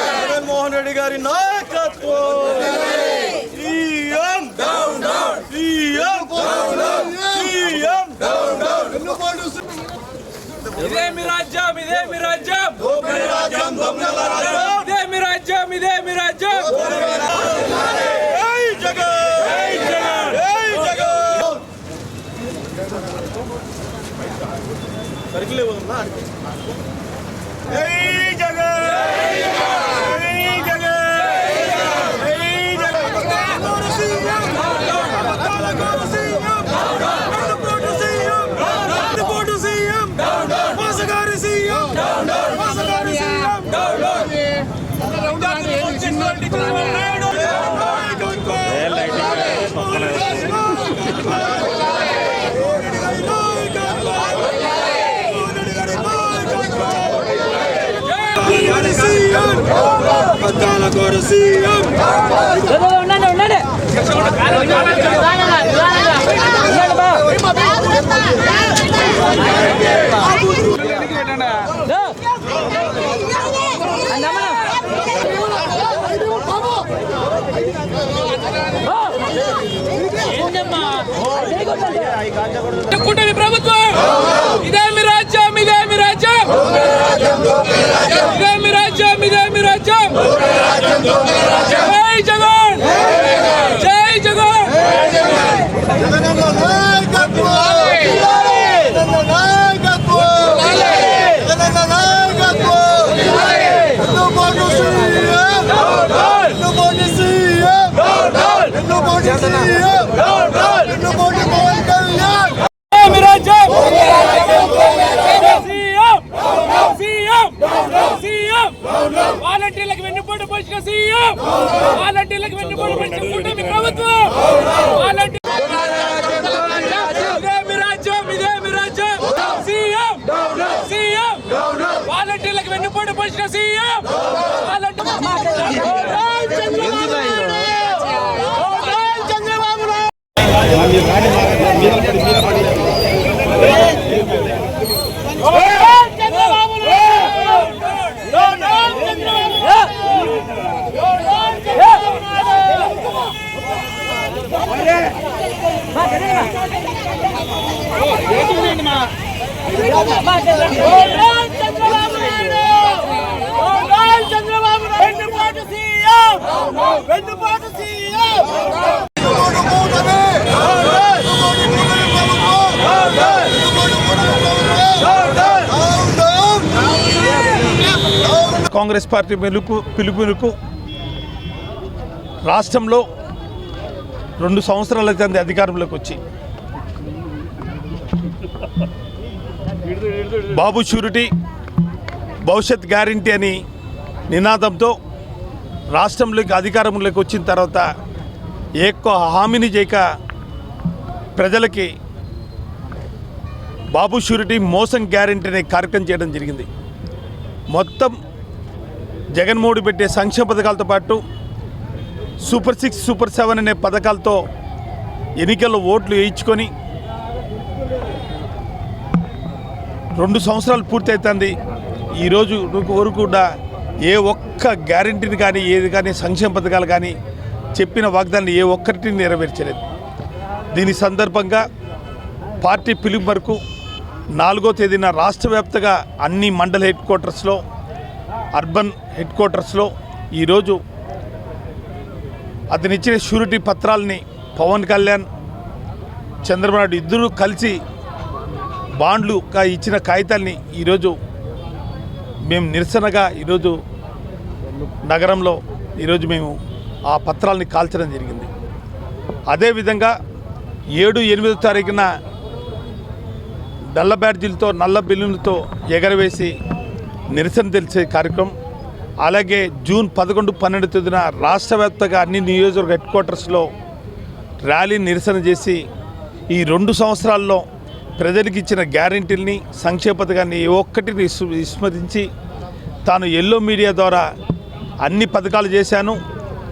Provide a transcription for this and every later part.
జగన్మోహన్ రెడ్డి గారి నాయకత్వం ఇదే మీ రాజ్యం ఇదే మీ రాజ్యం ఇదే మీ రాజ్యం ఇదే మీ రాజ్యం సరిగ్లే పోతుందా కూటమి ప్రభుత్వం ఇదే మీ రాజ్యం ఇదే మీ రాజ్యం ఇదే మీ రాజ్యం ఇదే మీ రాజ్యం జై జగన్ జై జగన్ వాలంటీర్లకు వెన్నుపోటు పొడిచిన సీఎం వాలంటీర్లకు వెన్నుపోటు పొడిచిన కూటమి ప్రభుత్వం ఇదే మీ రాజ్యం ఇదే మీ రాజ్యం సీఎం సీఎం వాలంటీర్లకు వెన్నుపోటు పొడిచిన సీఎం కాంగ్రెస్ పార్టీ పిలుపులకు రాష్ట్రంలో 2 సంవత్సరాల క్రితం అధికారంలోకి వచ్చి బాబు షూరిటీ భవిష్యత్ గ్యారంటీ అని నినాదంతో రాష్ట్రంలోకి అధికారంలోకి వచ్చిన తర్వాత ఎక్కువ హామీని చేయక ప్రజలకి బాబు షూరిటీ మోసం గ్యారంటీ అనే కార్యక్రమం చేయడం జరిగింది. మొత్తం జగన్మోహన్ పెట్టే సంక్షేమ పథకాలతో పాటు సూపర్ 6 సూపర్ 7 అనే పథకాలతో ఎన్నికల్లో ఓట్లు వేయించుకొని 2 సంవత్సరాలు పూర్తవుతుంది. ఈరోజు వరకు కూడా ఏ ఒక్క గ్యారంటీని కానీ ఏది కానీ సంక్షేమ పథకాలు కానీ చెప్పిన వాగ్దానాలు ఏ ఒక్కటిని నెరవేర్చలేదు. దీని సందర్భంగా పార్టీ పిలుపు మేరకు 4వ తేదీన రాష్ట్ర వ్యాప్తంగా అన్ని మండల హెడ్ క్వార్టర్స్లో అర్బన్ హెడ్ క్వార్టర్స్లో ఈరోజు అతనిచ్చిన షూరిటీ పత్రాలని పవన్ కళ్యాణ్ చంద్రబాబు నాయుడు ఇద్దరు కలిసి బాండ్లుగా ఇచ్చిన కాగితాల్ని ఈరోజు మేము నిరసనగా ఈరోజు నగరంలో ఈరోజు మేము ఆ పత్రాలని కాల్చడం జరిగింది. అదేవిధంగా 7-8 తారీఖున నల్ల బ్యాడ్జీలతో నల్ల బిల్లులతో ఎగరవేసి నిరసన తెలిసే కార్యక్రమం, అలాగే జూన్ 11-12 తేదీన రాష్ట్ర వ్యాప్తంగా అన్ని నియోజకవర్గ హెడ్ క్వార్టర్స్లో ర్యాలీ నిరసన చేసి ఈ 2 సంవత్సరాల్లో ప్రజలకు ఇచ్చిన గ్యారెంటీల్ని సంక్షేమ పథకాన్ని ఏ ఒక్కటిని విస్మరించి తాను ఎల్లో మీడియా ద్వారా అన్ని పథకాలు చేశాను,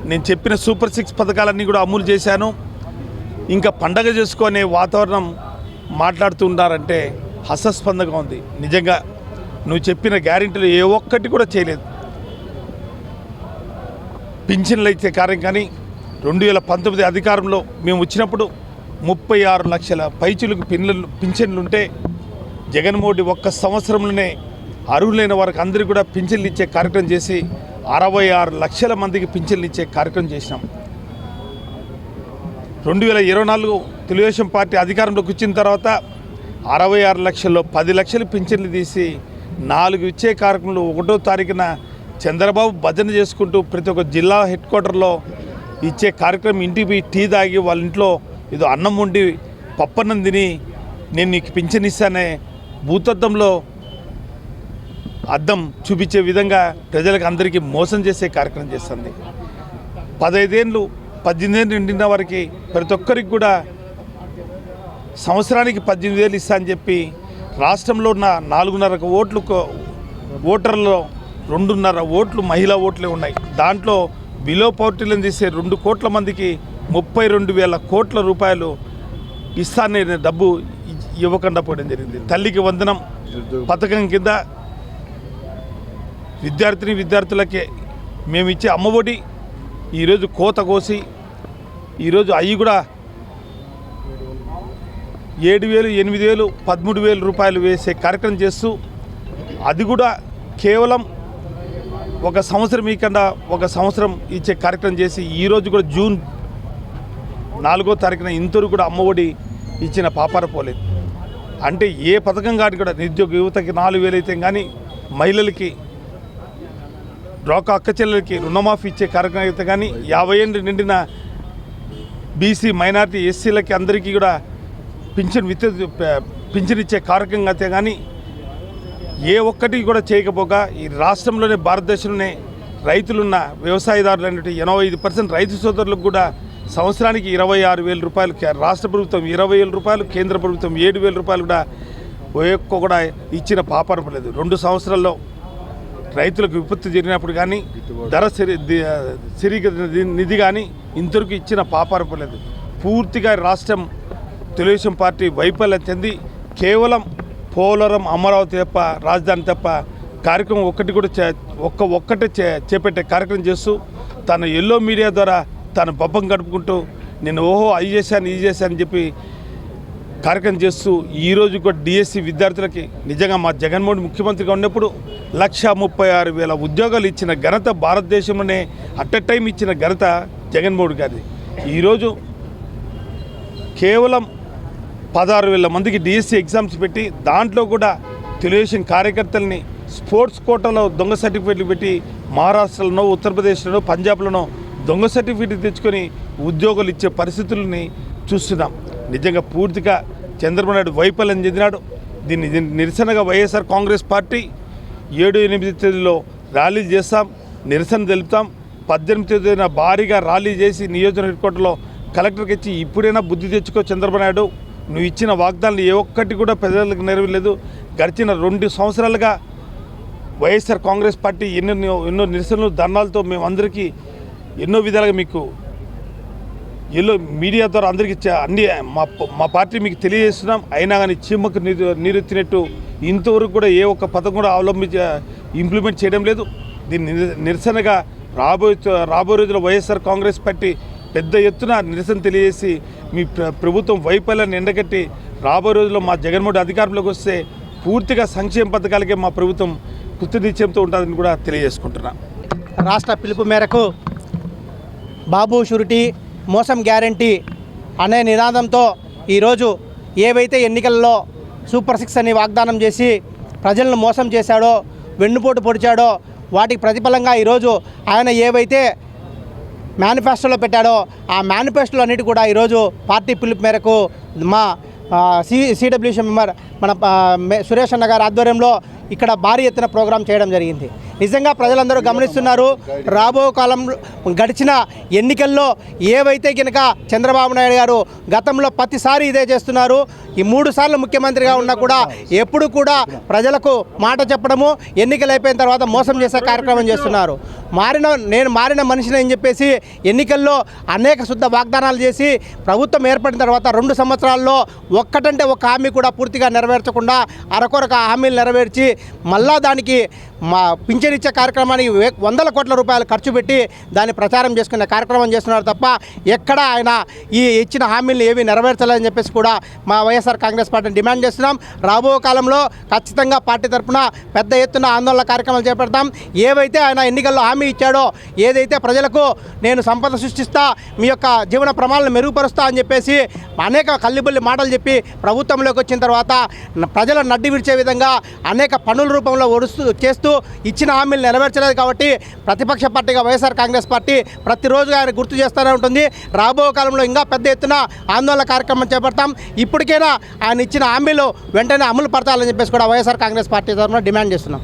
నేను చెప్పిన సూపర్ 6 పథకాలన్నీ కూడా అమలు చేశాను, ఇంకా పండగ చేసుకునే వాతావరణం మాట్లాడుతున్నారంటే హసస్పందంగా ఉంది. నిజంగా నువ్వు చెప్పిన గ్యారెంటీలు ఏ ఒక్కటి కూడా చేయలేదు. పింఛన్లు ఇచ్చే కార్యం కానీ 2019 అధికారంలో మేము వచ్చినప్పుడు 36 లక్షల పైచులకు పింఛన్లు ఉంటే జగన్మోహన్ ఒక్క సంవత్సరంలోనే అర్హులైన వారికి అందరికీ కూడా పింఛన్లు ఇచ్చే కార్యక్రమం చేసి 66 లక్షల మందికి పింఛన్లు ఇచ్చే కార్యక్రమం చేసినాం. 2024 తెలుగుదేశం పార్టీ అధికారంలోకి వచ్చిన తర్వాత 66 లక్షల్లో 10 లక్షలు పింఛన్లు తీసి 4 ఇచ్చే కార్యక్రమంలో 1వ తారీఖున చంద్రబాబు భజన చేసుకుంటూ ప్రతి ఒక్క జిల్లా హెడ్ క్వార్టర్లో ఇచ్చే కార్యక్రమం ఇంటికి టీ తాగి వాళ్ళ ఇంట్లో ఏదో అన్నం వండి పప్పన్నం తిని నేను నీకు పింఛన్ ఇస్తానే భూతద్దంలో అద్దం చూపించే విధంగా ప్రజలకు అందరికీ మోసం చేసే కార్యక్రమం చేస్తుంది. 15 ఏళ్ళు 18 ఏళ్ళు నిండిన వారికి ప్రతి ఒక్కరికి కూడా సంవత్సరానికి 18,000 ఇస్తా అని చెప్పి రాష్ట్రంలో ఉన్న 4.5 ఓట్లు ఓటర్లలో 2.5 ఓట్లు మహిళా ఓట్లే ఉన్నాయి. దాంట్లో బిలో పవర్టీలను తీసే 2 కోట్ల మందికి 32,000 కోట్ల రూపాయలు ఇస్తానే డబ్బు ఇవ్వకుండా పోవడం జరిగింది. తల్లికి వందనం పథకం కింద విద్యార్థులకే మేము ఇచ్చే అమ్మఒడి ఈరోజు కోత కోసి ఈరోజు అవి కూడా 7,000, 8,000, 13,000 రూపాయలు వేసే కార్యక్రమం చేస్తూ అది కూడా కేవలం ఒక సంవత్సరం ఈకుండా ఒక సంవత్సరం ఇచ్చే కార్యక్రమం చేసి ఈరోజు కూడా జూన్ 4వ తారీఖున ఇంతవరకు కూడా అమ్మఒడి ఇచ్చిన పాపార పోలేదు. అంటే ఏ పథకం కాదు కూడా నిరుద్యోగ యువతకి 4,000 అయితే కానీ మహిళలకి డ్వాక్రా అక్క చెల్లెలకి రుణమాఫీ ఇచ్చే కార్యక్రమం అయితే కానీ 50 ఏళ్ళు నిండిన బీసీ మైనారిటీ ఎస్సీలకి అందరికీ కూడా పింఛన్ ఇచ్చే కార్యక్రమం అయితే కానీ ఏ ఒక్కటి కూడా చేయకపోగా ఈ రాష్ట్రంలోనే భారతదేశంలోనే రైతులున్న వ్యవసాయదారులు అనేటువంటి 85% రైతు సోదరులకు కూడా సంవత్సరానికి 26,000 రూపాయలు రాష్ట్ర ప్రభుత్వం 20,000 రూపాయలు కేంద్ర ప్రభుత్వం 7,000 రూపాయలు కూడా ఒక్క కూడా ఇచ్చిన పాపాన పడలేదు. 2 సంవత్సరాల్లో రైతులకు విపత్తు జరిగినప్పుడు కానీ ధర నిధి కానీ ఇంతవరకు ఇచ్చిన పాపాన పడలేదు. పూర్తిగా రాష్ట్రం తెలుగుదేశం పార్టీ వైఫల్యం చెంది కేవలం పోలవరం అమరావతి తప్ప రాజధాని తప్ప కార్యక్రమం ఒక్కటి కూడా ఒక్కటే చేపట్టే కార్యక్రమం చేస్తూ తన ఎల్లో మీడియా ద్వారా తన బబ్బం గడుపుకుంటూ నేను అది చేశాను ఇది చేశాను అని చెప్పి కార్యక్రమం చేస్తూ ఈరోజు కూడా డిఎస్సి విద్యార్థులకి నిజంగా మా జగన్మోహన్ ముఖ్యమంత్రిగా ఉన్నప్పుడు 136,000 ఉద్యోగాలు ఇచ్చిన ఘనత భారతదేశంలోనే అట్ ఎ టైం ఇచ్చిన ఘనత జగన్మోహన్ గారిది. ఈరోజు కేవలం 16,000 మందికి డిఎస్సి ఎగ్జామ్స్ పెట్టి దాంట్లో కూడా తెలుగుదేశం కార్యకర్తల్ని స్పోర్ట్స్ కోటాలో దొంగ సర్టిఫికేట్లు పెట్టి మహారాష్ట్రలోనో ఉత్తరప్రదేశ్లోనో పంజాబ్లోనో దొంగ సర్టిఫికేట్ తెచ్చుకొని ఉద్యోగాలు ఇచ్చే పరిస్థితులని చూస్తున్నాం. నిజంగా పూర్తిగా చంద్రబాబు నాయుడు వైఫల్యం చెందినాడు. దీన్ని నిరసనగా వైఎస్ఆర్ కాంగ్రెస్ పార్టీ 7-8 తేదీలో ర్యాలీలు చేస్తాం, నిరసన తెలుపుతాం. 18 తేదీన భారీగా ర్యాలీ చేసి నియోజకవర్గ హెడ్ క్వార్టర్లో కలెక్టర్కి ఇచ్చి ఇప్పుడైనా బుద్ధి తెచ్చుకో చంద్రబాబు నాయుడు, నువ్వు ఇచ్చిన వాగ్దానాలు ఏ ఒక్కటి కూడా ప్రజలకు నెరవేరలేదు. గడిచిన 2 సంవత్సరాలుగా వైఎస్ఆర్ కాంగ్రెస్ పార్టీ ఎన్నో నిరసనలు ధర్నాలతో మేమందరికీ ఎన్నో విధాలుగా మీకు ఎల్లో మీడియా ద్వారా అందరికీ అన్ని మా పార్టీ మీకు తెలియజేస్తున్నాం. అయినా కానీ చీమకు నీరెత్తినట్టు ఇంతవరకు కూడా ఏ ఒక్క పథకం కూడా ఇంప్లిమెంట్ చేయడం లేదు. దీన్ని నిరసనగా రాబోయే రోజుల్లో వైఎస్ఆర్ కాంగ్రెస్ పార్టీ పెద్ద ఎత్తున నిరసన తెలియజేసి మీ ప్రభుత్వం వైఫల్యాన్ని ఎండగట్టి రాబోయే రోజుల్లో మా జగన్మోహన్ అధికారంలోకి వస్తే పూర్తిగా సంక్షేమ పథకాలకే మా ప్రభుత్వం కృతనిశ్చయంతో ఉంటుందని కూడా తెలియజేసుకుంటున్నా. రాష్ట్ర పిలుపు మేరకు బాబు షూరిటీ మోసం గ్యారంటీ అనే నినాదంతో ఈరోజు ఏవైతే ఎన్నికల్లో సూపర్ 6 అని వాగ్దానం చేసి ప్రజలను మోసం చేశాడో, వెన్నుపోటు పొడిచాడో వాటికి ప్రతిఫలంగా ఈరోజు ఆయన ఏవైతే మేనిఫెస్టోలో పెట్టాడో ఆ మేనిఫెస్టోలు అన్నిటి కూడా ఈరోజు పార్టీ పిలుపు మేరకు మా సిడబ్ల్యూసీ మెంబర్ మన సురేష్ అన్న గారి ఆధ్వర్యంలో ఇక్కడ భారీ ఎత్తున ప్రోగ్రాం చేయడం జరిగింది. నిజంగా ప్రజలందరూ గమనిస్తున్నారు. రాబో కాలంలో గడిచిన ఎన్నికల్లో ఏవైతే కనుక చంద్రబాబు నాయుడు గారు గతంలో ప్రతిసారి ఇదే చేస్తున్నారు. ఈ 3 సార్లు ముఖ్యమంత్రిగా ఉన్నా కూడా ఎప్పుడు కూడా ప్రజలకు మాట చెప్పడము, ఎన్నికలు అయిపోయిన తర్వాత మోసం చేసే కార్యక్రమం చేస్తున్నారు. నేను మారిన మనిషిని అని చెప్పేసి ఎన్నికల్లో అనేక శుద్ధ వాగ్దానాలు చేసి ప్రభుత్వం ఏర్పడిన తర్వాత 2 సంవత్సరాల్లో ఒక్కటంటే ఒక హామీ కూడా పూర్తిగా నెరవేర్చకుండా అరకొరక హామీలు నెరవేర్చి మళ్ళా దానికి పింఛనిచ్చే కార్యక్రమానికి వందల కోట్ల రూపాయలు ఖర్చు పెట్టి దాన్ని ప్రచారం చేసుకునే కార్యక్రమం చేస్తున్నారు తప్ప ఎక్కడ ఆయన ఈ ఇచ్చిన హామీలు ఏవి నెరవేర్చాలని చెప్పేసి కూడా మా వైఎస్ఆర్ కాంగ్రెస్ పార్టీని డిమాండ్ చేస్తున్నాం. రాబో కాలంలో ఖచ్చితంగా పార్టీ తరఫున పెద్ద ఎత్తున ఆందోళన కార్యక్రమాలు చేపడతాం. ఏవైతే ఆయన ఎన్నికల్లో హామీ ఇచ్చాడో, ఏదైతే ప్రజలకు నేను సంపద సృష్టిస్తా, మీ యొక్క జీవన ప్రమాణాలను మెరుగుపరుస్తా అని చెప్పేసి అనేక కల్లిబుల్లి మాటలు చెప్పి ప్రభుత్వంలోకి వచ్చిన తర్వాత ప్రజల నడ్డి విడిచే విధంగా అనేక పన్నుల రూపంలో చేస్తూ ఇచ్చిన హామీలు నెరవేర్చలేదు. కాబట్టి ప్రతిపక్ష పార్టీగా వైఎస్ఆర్ కాంగ్రెస్ పార్టీ ప్రతిరోజు ఆయన గుర్తు చేస్తూనే ఉంటుంది. రాబో కాలంలో ఇంకా పెద్ద ఎత్తున ఆందోళన కార్యక్రమం చేపడతాం. ఇప్పటికైనా ఆయన ఇచ్చిన హామీలు వెంటనే అమలు పరచాలని చెప్పేసి కూడా వైఎస్ఆర్ కాంగ్రెస్ పార్టీ తరఫున డిమాండ్ చేస్తున్నాం.